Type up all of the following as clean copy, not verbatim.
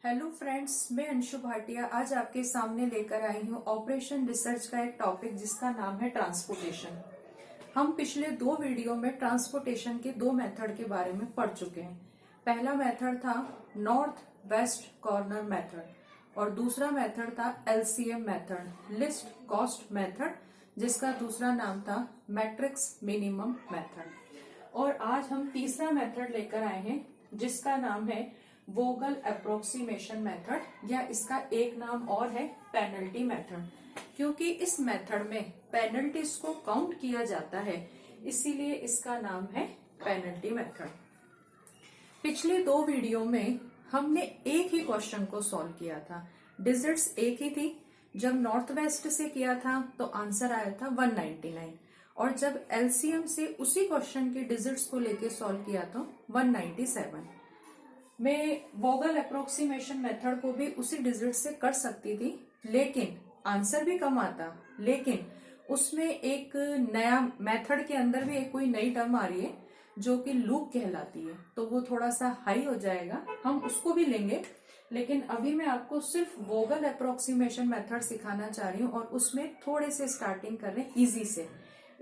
Hello friends, मैं अंशु भाटिया आज आपके सामने लेकर आई हूँ ऑपरेशन रिसर्च का एक टॉपिक जिसका नाम है ट्रांसपोर्टेशन। हम पिछले दो वीडियो में ट्रांसपोर्टेशन के दो मेथड के बारे में पढ़ चुके हैं। पहला मेथड था नॉर्थ वेस्ट कॉर्नर मेथड और दूसरा मेथड था LCM method, list cost method, जिसका दूसरा नाम था मैट्रिक्स मिनिमम मेथड। और आज हम तीसरा मेथड लेकर आए हैं जिसका नाम है वोगल अप्रोक्सीमेशन मेथड, या इसका एक नाम और है पेनल्टी मेथड। क्योंकि इस मेथड में पेनल्टीज को काउंट किया जाता है, इसीलिए इसका नाम है पेनल्टी मेथड। पिछले दो वीडियो में हमने एक ही क्वेश्चन को सॉल्व किया था, डिजिट्स एक ही थी। जब नॉर्थ वेस्ट से किया था तो आंसर आया था 199, और जब एलसीएम से उसी क्वेश्चन के डिजिट्स को लेके सॉल्व किया तो 197। मैं वोगल अप्रोक्सीमेशन मेथड को भी उसी डिजिट से कर सकती थी, लेकिन आंसर भी कम आता। लेकिन उसमें एक नया मेथड के अंदर भी एक कोई नई टर्म आ रही है जो कि लूप कहलाती है, तो वो थोड़ा सा हाई हो जाएगा, हम उसको भी लेंगे। लेकिन अभी मैं आपको सिर्फ वोगल अप्रोक्सीमेशन मेथड सिखाना चाह रही हूँ और उसमें थोड़े से स्टार्टिंग कर रहे हैं इजी से,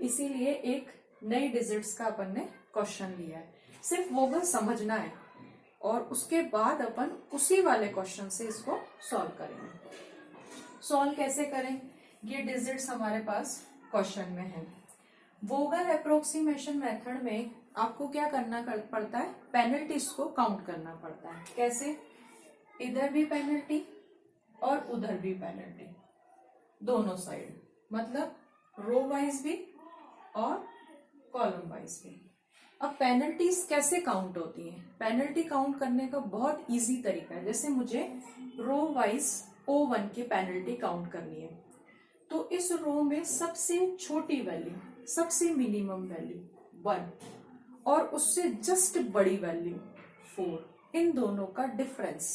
इसीलिए एक नई डिजिट्स का अपन ने क्वेश्चन लिया है। सिर्फ वोगल समझना है और उसके बाद अपन उसी वाले क्वेश्चन से इसको सॉल्व करेंगे। सॉल्व कैसे करें, ये डिजिट्स हमारे पास क्वेश्चन में है। वोगल अप्रोक्सीमेशन मेथड में आपको क्या करना पड़ता है, पेनल्टीज को काउंट करना पड़ता है। कैसे, इधर भी पेनल्टी और उधर भी पेनल्टी, दोनों साइड, मतलब रो वाइज भी और कॉलम वाइज भी। अब पेनल्टीज कैसे काउंट होती हैं? पेनल्टी काउंट करने का बहुत इजी तरीका है। जैसे मुझे रो वाइज O1 की पेनल्टी काउंट करनी है, तो इस रो में सबसे छोटी वैल्यू, सबसे मिनिमम वैल्यू 1 और उससे जस्ट बड़ी वैल्यू 4, इन दोनों का डिफरेंस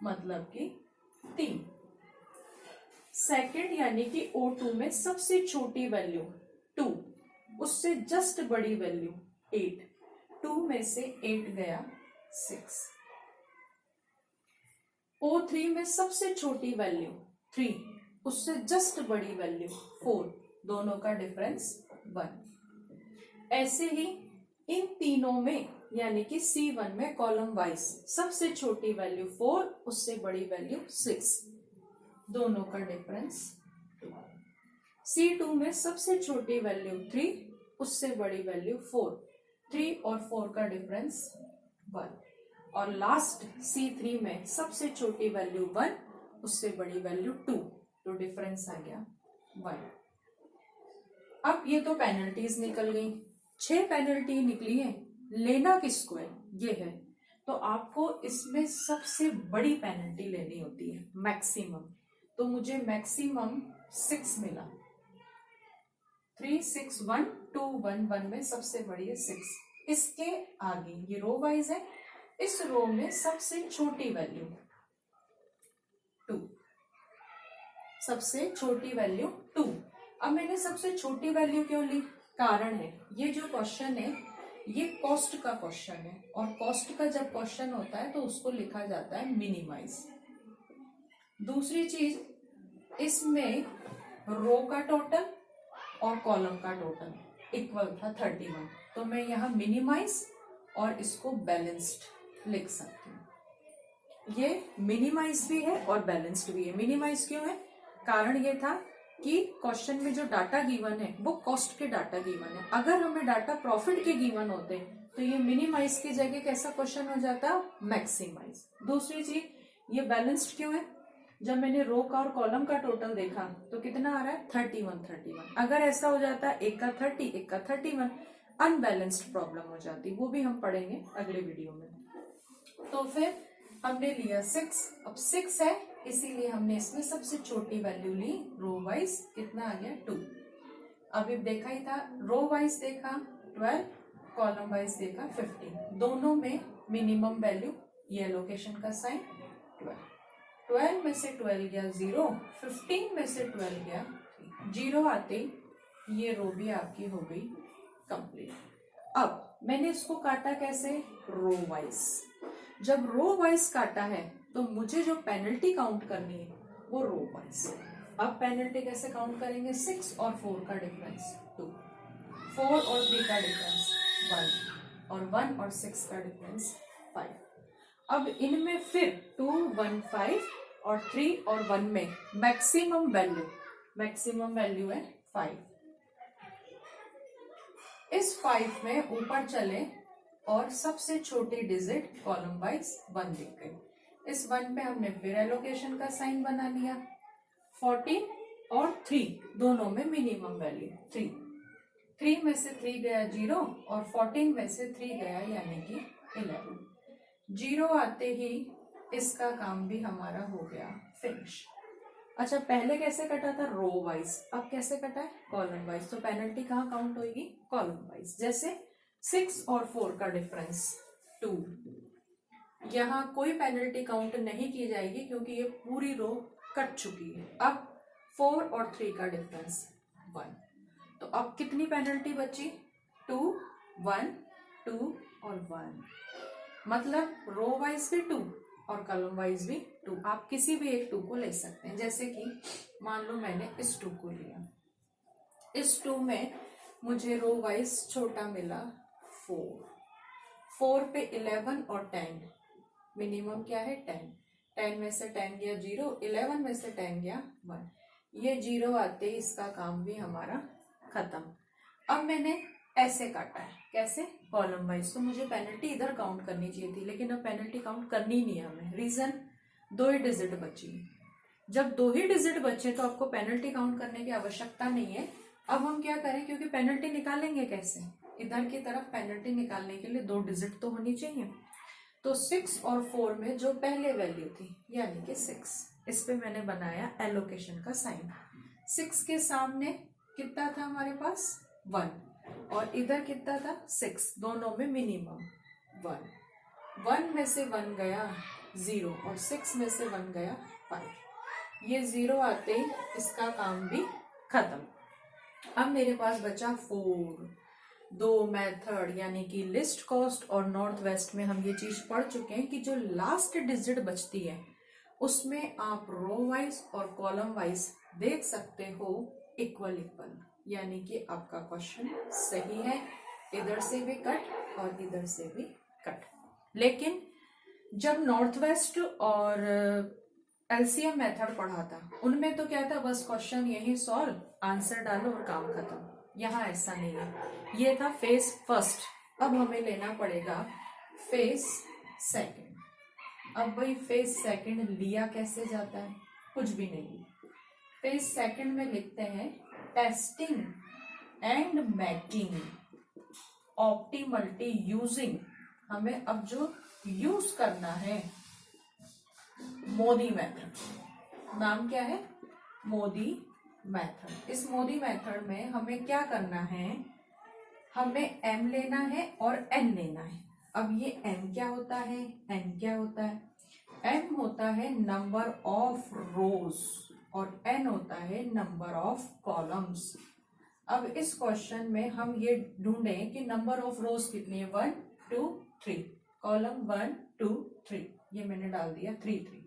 मतलब कि 3। सेकेंड यानी कि O2 में सबसे छोटी वैल्यू 2, उससे जस्ट बड़ी वैल्यू 8, 2 में से 8 गया 6। O3 में सबसे छोटी वैल्यू 3, उससे जस्ट बड़ी वैल्यू 4, दोनों का डिफरेंस 1। ऐसे ही इन तीनों में यानी कि C1 में कॉलम वाइज सबसे छोटी वैल्यू 4, उससे बड़ी वैल्यू 6, दोनों का डिफरेंस 2। C2 में सबसे छोटी वैल्यू 3, उससे बड़ी वैल्यू 4, 3 और 4 का डिफरेंस 1। और लास्ट C3 में सबसे छोटी वैल्यू 1, उससे बड़ी वैल्यू 2, तो डिफरेंस आ गया 1। अब ये तो पेनल्टीज निकल गई, 6 पेनल्टी निकली है। लेना किसको है, ये है, तो आपको इसमें सबसे बड़ी पेनल्टी लेनी होती है, मैक्सिमम। तो मुझे मैक्सिमम 6 मिला, 3 6 1 2 1 1 में सबसे बड़ी है 6। इसके आगे ये रो वाइज है, इस रो में सबसे छोटी वैल्यू 2, सबसे छोटी वैल्यू 2। अब मैंने सबसे छोटी वैल्यू क्यों ली, कारण है, ये जो क्वेश्चन है ये कॉस्ट का क्वेश्चन है, और कॉस्ट का जब क्वेश्चन होता है तो उसको लिखा जाता है मिनिमाइज। दूसरी चीज, इसमें रो का टोटल और कॉलम का टोटल इक्वल था 31, तो मैं यहाँ मिनिमाइज और इसको बैलेंस्ड लिख सकती हूँ। ये मिनिमाइज भी है और बैलेंस्ड भी है। मिनिमाइज क्यों है, कारण ये था कि क्वेश्चन में जो डाटा गिवन है वो कॉस्ट के डाटा गिवन है। अगर हमें डाटा प्रॉफिट के गिवन होते तो ये मिनिमाइज की जगह कैसा क्वेश्चन हो जाता, मैक्सिमाइज। दूसरी चीज, ये बैलेंस्ड क्यों है, जब मैंने रो का और कॉलम का टोटल देखा तो कितना आ रहा है 31। अगर ऐसा हो जाता एक का 30 एक का 31, अनबैलेंस्ड प्रॉब्लम हो जाती, वो भी हम पढ़ेंगे अगले वीडियो में। तो फिर हमने लिया 6, अब 6 है इसीलिए हमने इसमें सबसे छोटी वैल्यू ली, रो वाइज कितना आ गया 2। अभी देखा ही था, रो वाइज देखा 12, कॉलम वाइज देखा 15, दोनों में मिनिमम वैल्यू, ये लोकेशन का साइन 12। 12 में से 12 गया 0, 15 में से 12 गया 3, 0 आते ये रो भी आपकी हो गई कंप्लीट। अब मैंने इसको काटा कैसे, रो वाइज। जब रो वाइज काटा है तो मुझे जो पेनल्टी काउंट करनी है वो रो वाइज। अब पेनल्टी कैसे काउंट करेंगे? 6 और 4 का डिफरेंस 2, 4 और 3 का डिफरेंस 1 और 1 और 6 का डिफरेंस 5। अब इनमें फिर 2, 1, 5 और 3 और 1 में मैक्सिमम वैल्यू है 5। इस 5 में ऊपर चले और सबसे छोटी डिजिट कॉलम वाइज 1 दिख गई। इस 1 पे हमने फिर एलोकेशन का साइन बना लिया। 14 और 3 दोनों में मिनिमम वैल्यू 3 में से 3 गया 0 और 14 में से 3 गया यानी कि 11। 0 आते ही इसका काम भी हमारा हो गया फिनिश। अच्छा, पहले कैसे कटा था? Row wise. अब कैसे कटा है? Column wise. तो पेनल्टी कहाँ काउंट होगी? Column wise. जैसे 6 और 4 का डिफरेंस 2, यहाँ कोई पेनल्टी काउंट नहीं की जाएगी क्योंकि ये पूरी रो कट चुकी है। अब 4 और 3 का डिफरेंस 1, तो अब कितनी पेनल्टी बची? 2, 1, 2 और 1। मतलब रो वाइज भी 2 और कॉलम वाइज भी 2। आप किसी भी एक 2 को ले सकते हैं। जैसे कि मान लो मैंने इस 2 को लिया, इस 2 में मुझे रो वाइज छोटा मिला 4 पे 11 और 10, मिनिमम क्या है 10। 10 में से 10 गया 0, 11 में से 10 गया 1। ये 0 आते ही इसका काम भी हमारा खत्म। अब मैंने ऐसे काटा है, कैसे? Column wise. तो मुझे पेनल्टी इधर काउंट करनी चाहिए थी, लेकिन अब पेनल्टी काउंट करनी नहीं है हमें। रीजन, 2 ही डिजिट बची। जब 2 ही डिजिट बचे तो आपको पेनल्टी काउंट करने की आवश्यकता नहीं है। अब हम क्या करें, क्योंकि पेनल्टी निकालेंगे कैसे? इधर की तरफ पेनल्टी निकालने के लिए 2 डिजिट तो होनी चाहिए। तो 6 और 4 में जो पहले वैल्यू थी यानी कि 6, इस पे मैंने बनाया एलोकेशन का साइन। 6 के सामने कितना था हमारे पास? 1 और इधर कितना था? 6। दोनों में मिनिमम 1 में से 1 गया 0 और 6 में से 1 गया 5। ये 0 आते ही इसका काम भी खत्म। अब मेरे पास बचा 4। 2 मेथड यानी कि लिस्ट कॉस्ट और नॉर्थ वेस्ट में हम ये चीज पढ़ चुके हैं कि जो लास्ट डिजिट बचती है उसमें आप रो वाइज और कॉलम वाइज देख सकते हो इक्वल, यानी कि आपका क्वेश्चन सही है। इधर से भी कट और इधर से भी कट। लेकिन जब नॉर्थ वेस्ट और एलसीएम मेथड पढ़ा था उनमें तो क्या था, बस क्वेश्चन यही सॉल्व, आंसर डालो और काम खत्म। यहाँ ऐसा नहीं है, ये था फेज फर्स्ट। अब हमें लेना पड़ेगा फेज सेकंड। अब वही फेज सेकंड लिया कैसे जाता है? कुछ भी नहीं। फेज सेकंड में लिखते हैं testing and making optimality using. हमें अब जो यूज करना है मोदी मेथड। नाम क्या है? मोदी मेथड। इस मोदी मेथड में हमें क्या करना है? हमें m लेना है और n लेना है। अब ये m क्या होता है, n क्या होता है? m होता है नंबर ऑफ रोज और n होता है नंबर ऑफ कॉलम्स। अब इस क्वेश्चन में हम ये ढूंढें कि नंबर ऑफ रोज कितनी है? 1, 2, 3। कॉलम 1, 2, 3, ये मैंने डाल दिया 3, 3।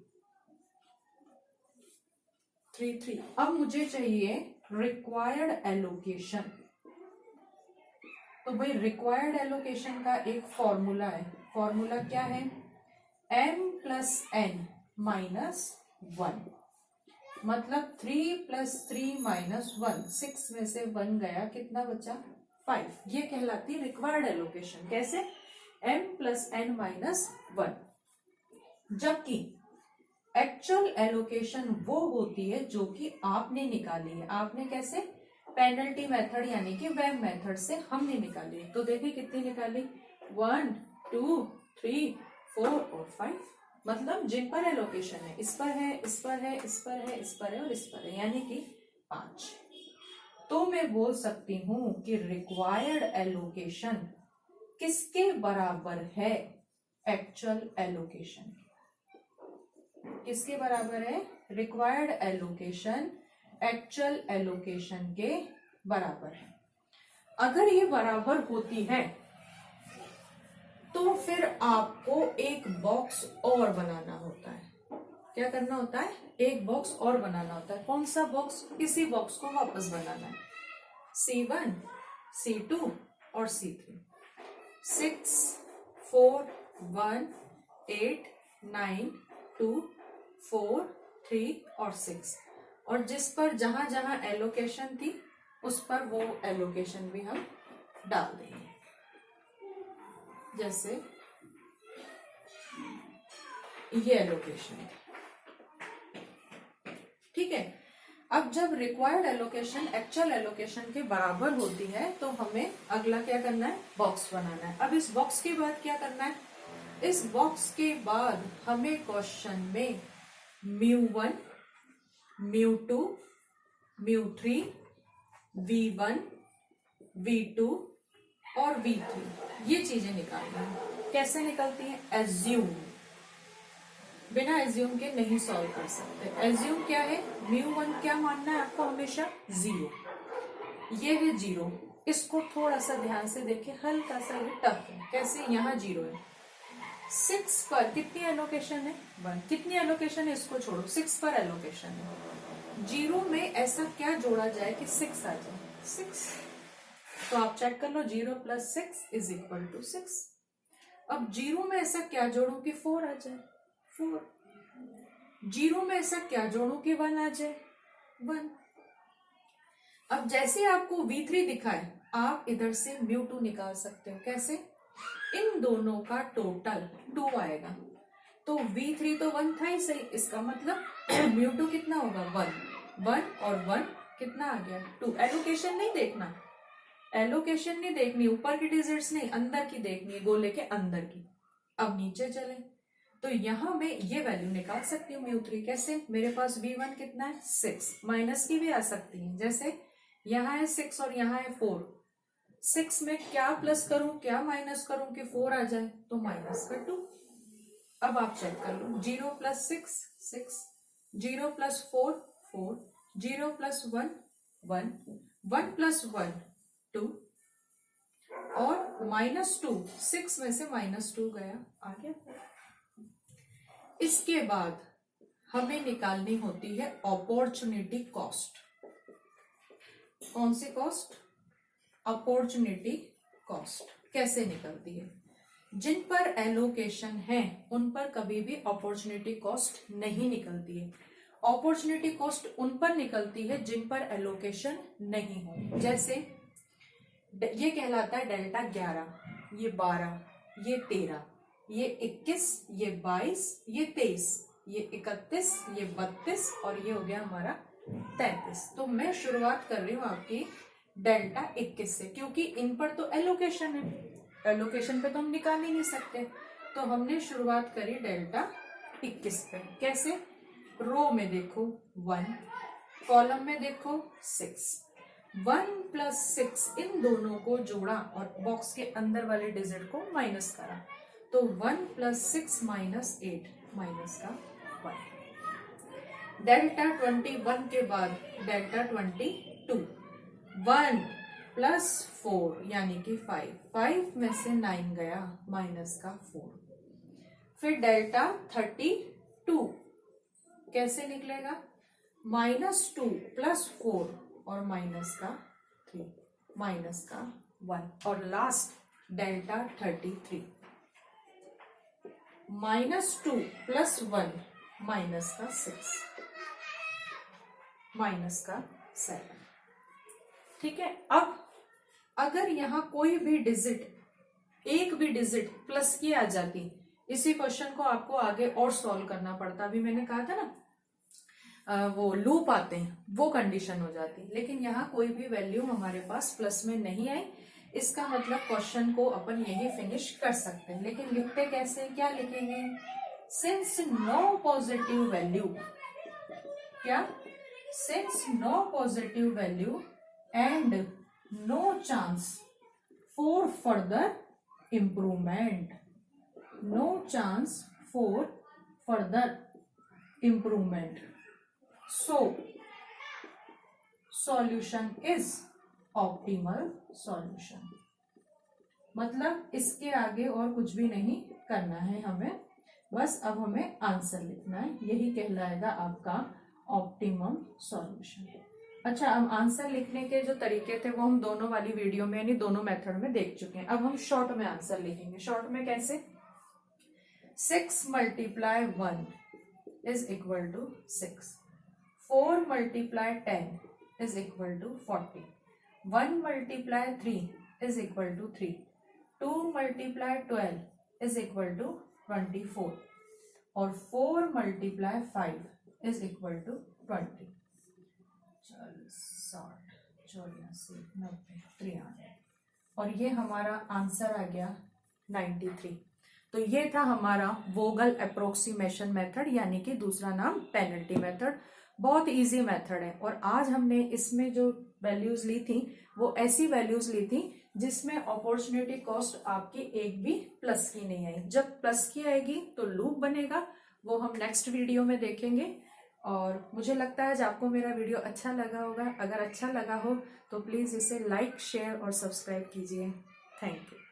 अब मुझे चाहिए रिक्वायर्ड एलोकेशन। तो भाई रिक्वायर्ड एलोकेशन का एक फॉर्मूला है। फॉर्मूला क्या है? m प्लस n माइनस 1, मतलब 3 प्लस 3 माइनस 1। 6 में से 1 गया, कितना बचा? 5। ये कहलाती है रिक्वायर्ड एलोकेशन। कैसे? m plus n minus 1। जबकि एक्चुअल एलोकेशन वो होती है जो कि आपने निकाली है। आपने कैसे? पेनल्टी मेथड यानी कि वेब मेथड से हमने निकाली। तो देखिए कितनी निकाली? 1, 2, 3, 4 और 5। मतलब जिन पर एलोकेशन है, इस पर है, इस पर है, इस पर है, इस पर है और इस पर है, यानी कि 5। तो मैं बोल सकती हूं कि रिक्वायर्ड एलोकेशन किसके बराबर है? Actual allocation. किसके बराबर है? रिक्वायर्ड एलोकेशन एक्चुअल एलोकेशन के बराबर है। अगर ये बराबर होती है तो फिर आपको एक बॉक्स और बनाना होता है। क्या करना होता है, एक बॉक्स और बनाना होता है। कौन सा बॉक्स, इसी बॉक्स को वापस बनाना है। C1, C2 और C3। 6, 4, 1, 8, 9, 2, 4, 3 और 6, और जिस पर जहां जहां एलोकेशन थी उस पर वो एलोकेशन भी हम डाल देंगे। जैसे ये एलोकेशन, ठीक है। अब जब रिक्वायर्ड एलोकेशन एक्चुअल एलोकेशन के बराबर होती है तो हमें अगला क्या करना है, बॉक्स बनाना है। अब इस बॉक्स के बाद क्या करना है, इस बॉक्स के बाद हमें क्वेश्चन में μ1, μ2, μ3, v1, v2 और v3 ये चीजें निकालनी है। कैसे निकलती हैं, एज्यूम, बिना एज्यूम के नहीं सॉल्व कर सकते। एज्यूम क्या है, μ1 क्या मानना है आपको, हमेशा 0, ये है 0। इसको थोड़ा सा ध्यान से देखिए, हल्का सा ये टफ है। कैसे, यहाँ 0 है। 6 पर कितनी एलोकेशन है, 1। कितनी एलोकेशन है, इसको छोड़ो, 6 पर एलोकेशन है। 0 में ऐसा क्या जोड़ा जाए कि 6 आ जाए, 6। तो आप चेक कर लो, 0 + 6 = 6। अब 0 में ऐसा क्या जोड़ू कि 4 आ जाए, 4। 0 में ऐसा क्या जोड़ू कि 1 आ जाए, 1। अब जैसे आपको v3 दिखा है, आप इधर से μ2 निकाल सकते हो। कैसे, इन दोनों का टोटल 2 आएगा। तो v3 तो 1 था ही सही, इसका मतलब μ2 कितना होगा, 1। 1 और 1 कितना आ गया, 2। एलोकेशन नहीं देखना, एलोकेशन नहीं देखनी, ऊपर की डिजिट्स नहीं, अंदर की देखनी है, गोले के अंदर की। अब नीचे चले तो यहां मैं ये वैल्यू निकाल सकती हूँ μ3। कैसे, मेरे पास v1 कितना है, 6। माइनस की भी आ सकती है, जैसे यहाँ है 6 और यहाँ है 4। 6 में क्या प्लस करूं क्या माइनस करूं कि 4 आ जाए, तो माइनस का 2। अब आप चेक कर लो, 0 + 6, 6, 0 + 4, 4, 0 + 1, 1, 1 + 1, 2 और -2, 6 में से -2 गया, आ गया। इसके बाद हमें निकालनी होती है अपॉर्चुनिटी कॉस्ट। कौन सी कॉस्ट, अपॉर्चुनिटी कॉस्ट। कैसे निकलती है, जिन पर एलोकेशन है उन पर कभी भी अपॉर्चुनिटी कॉस्ट नहीं निकलती है। अपॉर्चुनिटी कॉस्ट उन पर निकलती है जिन पर एलोकेशन नहीं हो। जैसे ये कहलाता है डेल्टा 11, ये 12, ये 13, ये 21, ये 22, ये 23, ये 31, ये 32 और ये हो गया हमारा 33। तो मैं शुरुआत कर रही हूँ आपकी डेल्टा 21 से, क्योंकि इन पर तो एलोकेशन है, एलोकेशन पे तो हम निकाल ही नहीं सकते। तो हमने शुरुआत करी डेल्टा 21 पे। कैसे, रो में देखो 1, कॉलम में देखो 6। 1 + 6 इन दोनों को जोड़ा और बॉक्स के अंदर वाले डिजिट को माइनस करा, तो 1 + 6 - 8 माइनस का 1। डेल्टा 21 के बाद डेल्टा 22, 1 + 4 यानी कि 5, 5 में से 9 गया, माइनस का 4। फिर डेल्टा 32 कैसे निकलेगा, -2 + 4 और माइनस का 3, माइनस का 1। और लास्ट डेल्टा 33, -2 + 1 माइनस का 6, माइनस का 7। ठीक है। अब अगर यहाँ कोई भी डिजिट, एक भी डिजिट प्लस की आ जाती, इसी क्वेश्चन को आपको आगे और सॉल्व करना पड़ता। अभी मैंने कहा था ना वो लूप आते हैं, वो कंडीशन हो जाती। लेकिन यहाँ कोई भी वैल्यू हमारे पास प्लस में नहीं आई, इसका मतलब क्वेश्चन को अपन यही फिनिश कर सकते हैं। लेकिन लिखते कैसे, क्या लिखेंगे, सिंस नो पॉजिटिव वैल्यू, क्या, since no positive value and no chance for further improvement, no chance for further improvement, so solution is optimal solution। मतलब इसके आगे और कुछ भी नहीं करना है हमें, बस अब हमें आंसर लिखना है, यही कहलाएगा आपका ऑप्टिमम सॉल्यूशन। अच्छा, अब आंसर लिखने के जो तरीके थे वो हम दोनों वाली वीडियो में यानी दोनों मेथड में देख चुके हैं। अब हम शॉर्ट में आंसर लिखेंगे। शॉर्ट में कैसे? 6 multiply 1 is equal to 6, 4 multiply 10 is equal to 40, 1 multiply 3 is equal to 3, 2 multiply 12 is equal to 24 और 4 मल्टीप्लाई 5 इज इक्वल टू 20। 60, 84, 90, 93 और ये हमारा आंसर आ गया 93। तो ये था हमारा वोगल अप्रोक्सीमेशन मेथड, यानी कि दूसरा नाम पेनल्टी मेथड। बहुत इजी मेथड है और आज हमने इसमें जो वैल्यूज ली थी वो ऐसी वैल्यूज ली थी जिसमें अपॉर्चुनिटी कॉस्ट आपकी एक भी प्लस की नहीं आई। जब प्लस की आएगी तो लूप बनेगा, वो हम नेक्स्ट वीडियो में देखेंगे। और मुझे लगता है आज आपको मेरा वीडियो अच्छा लगा होगा। अगर अच्छा लगा हो तो प्लीज़ इसे लाइक, शेयर और सब्सक्राइब कीजिए। Thank you.